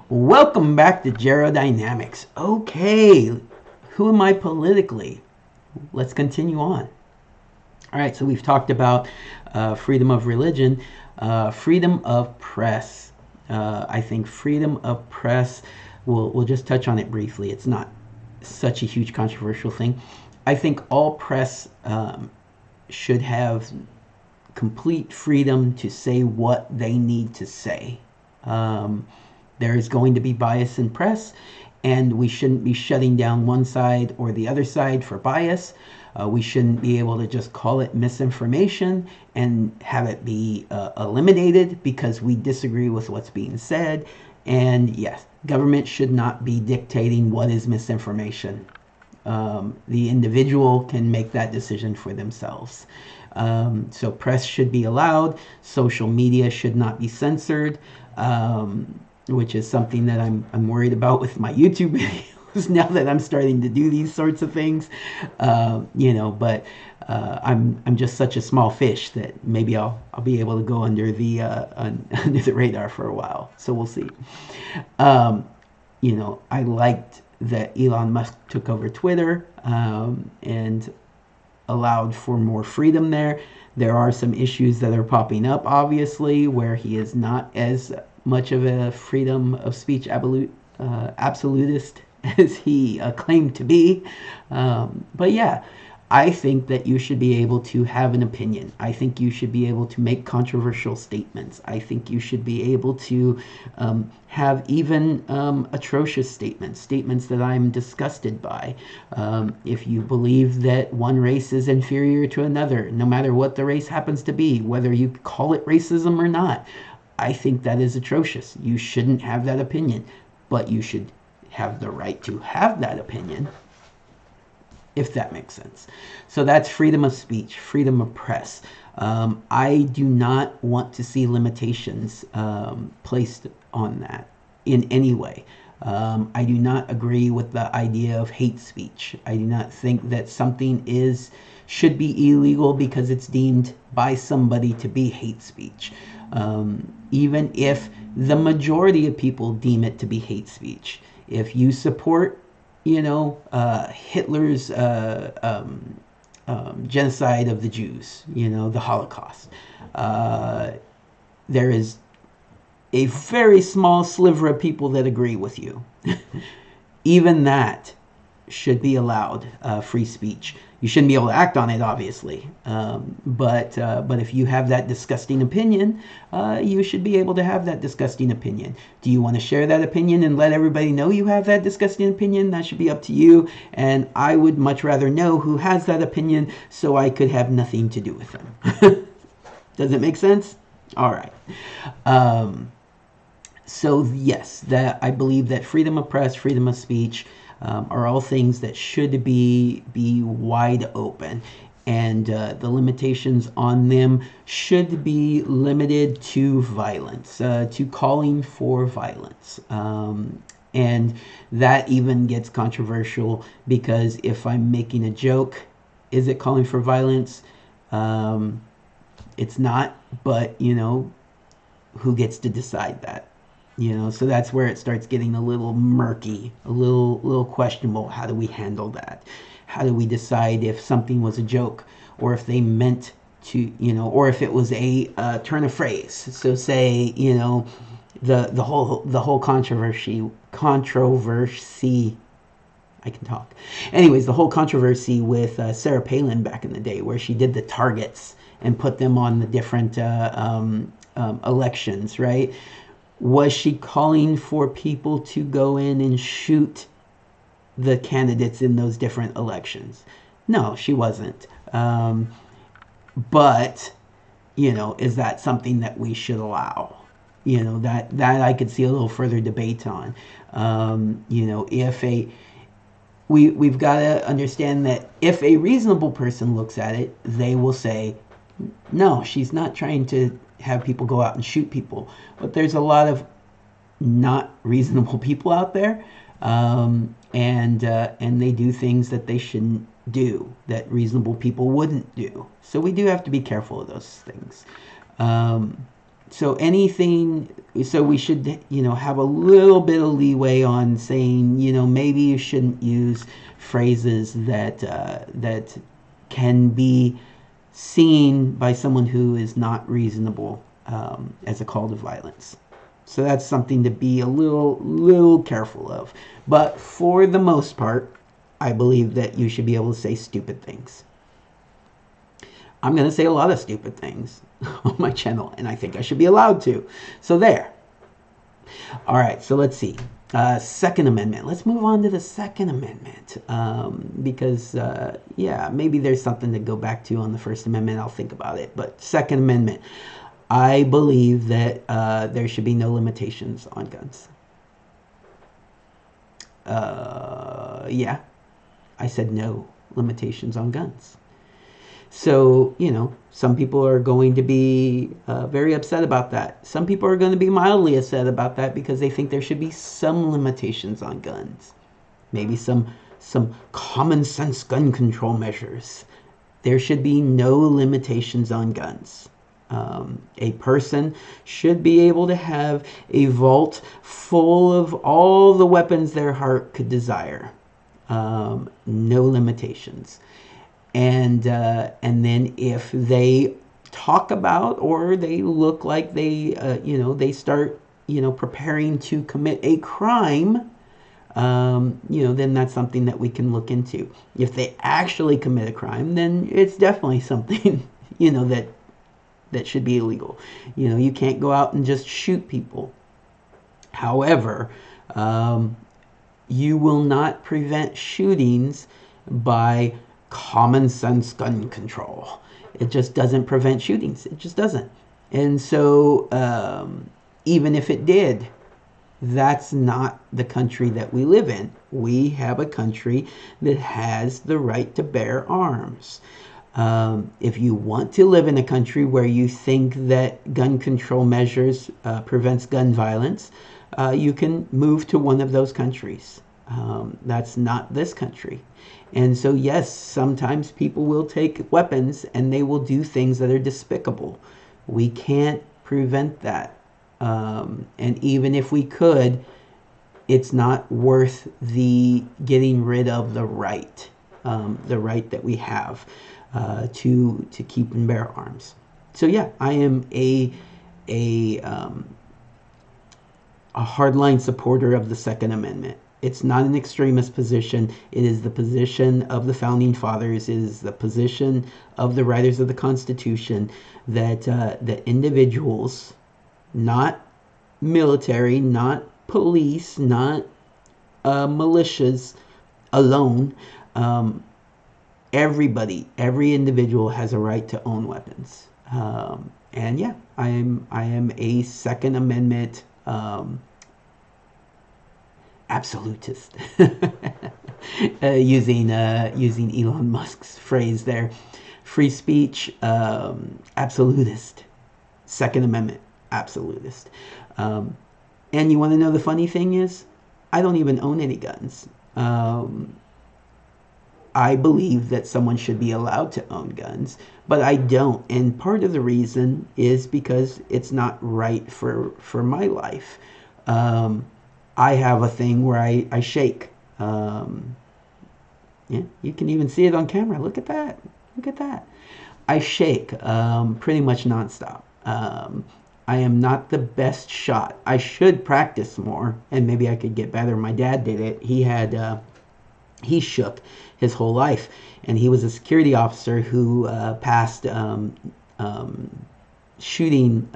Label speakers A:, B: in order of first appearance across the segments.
A: Welcome back to Gerodynamics. Okay, who am I politically? Let's continue on. All right, so we've talked about freedom of religion, freedom of press. I think freedom of press, we'll just touch on it briefly. It's not such a huge controversial thing. I think all press should have complete freedom to say what they need to say. Um, there is going to be bias in press, and we shouldn't be shutting down one side or the other side for bias. We shouldn't be able to just call it misinformation and have it be eliminated because we disagree with what's being said. And yes, government should not be dictating what is misinformation. The individual can make that decision for themselves. So press should be allowed. Social media should not be censored, which is something that I'm worried about with my YouTube videos now that I'm starting to do these sorts of things. But I'm just such a small fish that maybe I'll be able to go under the under the radar for a while. So we'll see. I liked that Elon Musk took over Twitter and allowed for more freedom there. There are some issues that are popping up, obviously, where he is not as much of a freedom of speech absolutist as he claimed to be. But yeah, I think that you should be able to have an opinion. I think you should be able to make controversial statements. I think you should be able to have even atrocious statements that I'm disgusted by. If you believe that one race is inferior to another, no matter what the race happens to be, whether you call it racism or not, I think that is atrocious. You shouldn't have that opinion, but you should have the right to have that opinion, if that makes sense. So that's freedom of speech, freedom of press. I do not want to see limitations placed on that in any way. I do not agree with the idea of hate speech. I do not think that something should be illegal because it's deemed by somebody to be hate speech. Even if the majority of people deem it to be hate speech. If you support Hitler's genocide of the Jews, the Holocaust. There is a very small sliver of people that agree with you. Even that should be allowed free speech. You shouldn't be able to act on it, obviously. But if you have that disgusting opinion, you should be able to have that disgusting opinion. Do you want to share that opinion and let everybody know you have that disgusting opinion? That should be up to you. And I would much rather know who has that opinion so I could have nothing to do with them. Does it make sense? All right. So yes, that I believe that freedom of press, freedom of speech, are all things that should be wide open, and the limitations on them should be limited to violence, to calling for violence. And that even gets controversial because if I'm making a joke, is it calling for violence? It's not, but who gets to decide that? So that's where it starts getting a little murky, a little questionable. How do we handle that? How do we decide if something was a joke or if they meant to, or if it was a turn of phrase? So say, the whole controversy. I can talk. Anyways, the whole controversy with Sarah Palin back in the day, where she did the targets and put them on the different elections, right? Was she calling for people to go in and shoot the candidates in those different elections? No, she wasn't. But, is that something that we should allow? That I could see a little further debate on. If we've got to understand that if a reasonable person looks at it, they will say, no, she's not trying to have people go out and shoot people. But there's a lot of not reasonable people out there, and they do things that they shouldn't do, that reasonable people wouldn't do. So we do have to be careful of those things. so anything, so we should, have a little bit of leeway on saying, maybe you shouldn't use phrases that can be seen by someone who is not reasonable, as a call to violence. So that's something to be a little careful of. But for the most part, I believe that you should be able to say stupid things. I'm going to say a lot of stupid things on my channel, and I think I should be allowed to. So there. All right, so let's see. Second Amendment. Let's move on to the Second Amendment, because, yeah, maybe there's something to go back to on the First Amendment. I'll think about it. But Second Amendment, I believe that there should be no limitations on guns. Yeah, I said no limitations on guns. So, some people are going to be very upset about that. Some people are going to be mildly upset about that because they think there should be some limitations on guns. Maybe some common sense gun control measures. There should be no limitations on guns. A person should be able to have a vault full of all the weapons their heart could desire. No limitations. And then if they talk about, or they look like they they start preparing to commit a crime, then that's something that we can look into. If they actually commit a crime, then it's definitely something that should be illegal. You can't go out and just shoot people. However, you will not prevent shootings by common sense gun control. It just doesn't prevent shootings. It just doesn't. And so even if it did, that's not the country that we live in. We have a country that has the right to bear arms. If you want to live in a country where you think that gun control measures prevents gun violence, you can move to one of those countries. That's not this country. And so, yes, sometimes people will take weapons and they will do things that are despicable. We can't prevent that. And even if we could, it's not worth the getting rid of the right that we have to keep and bear arms. So yeah, I am a hardline supporter of the Second Amendment. It's not an extremist position. It is the position of the Founding Fathers. It is the position of the writers of the Constitution that that individuals, not military, not police, not militias alone, every individual has a right to own weapons. And yeah, I am a Second Amendment absolutist, using Elon Musk's phrase there. Free speech, absolutist. Second Amendment, absolutist. And you want to know the funny thing is, I don't even own any guns. I believe that someone should be allowed to own guns, but I don't. And part of the reason is because it's not right for my life. I have a thing where I shake. Yeah, you can even see it on camera. Look at that. Look at that. I shake pretty much nonstop. I am not the best shot. I should practice more, and maybe I could get better. My dad did it. He shook his whole life, and he was a security officer who passed shooting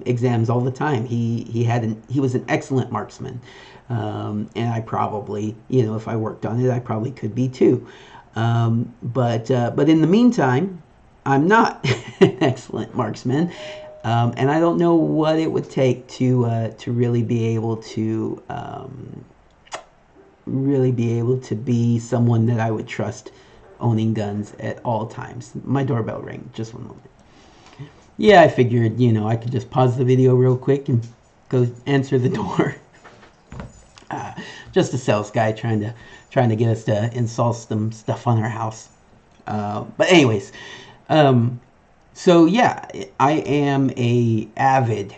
A: exams all the time. He was an excellent marksman, and I probably, if I worked on it, I probably could be too. But in the meantime, I'm not an excellent marksman, and I don't know what it would take to really be able to be someone that I would trust owning guns at all times. My doorbell rang. Just one moment. Yeah, I figured, I could just pause the video real quick and go answer the door. Just a sales guy trying to get us to install some stuff on our house. But anyways, So yeah, I am a avid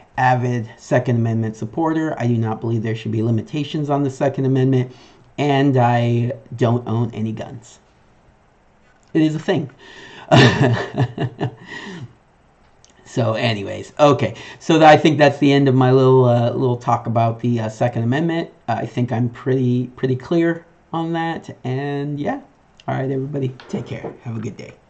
A: Second Amendment supporter. I do not believe there should be limitations on the Second Amendment, and I don't own any guns. It is a thing. So, anyways, okay. So I think that's the end of my little talk about the Second Amendment. I think I'm pretty clear on that, and yeah. All right, everybody, take care. Have a good day.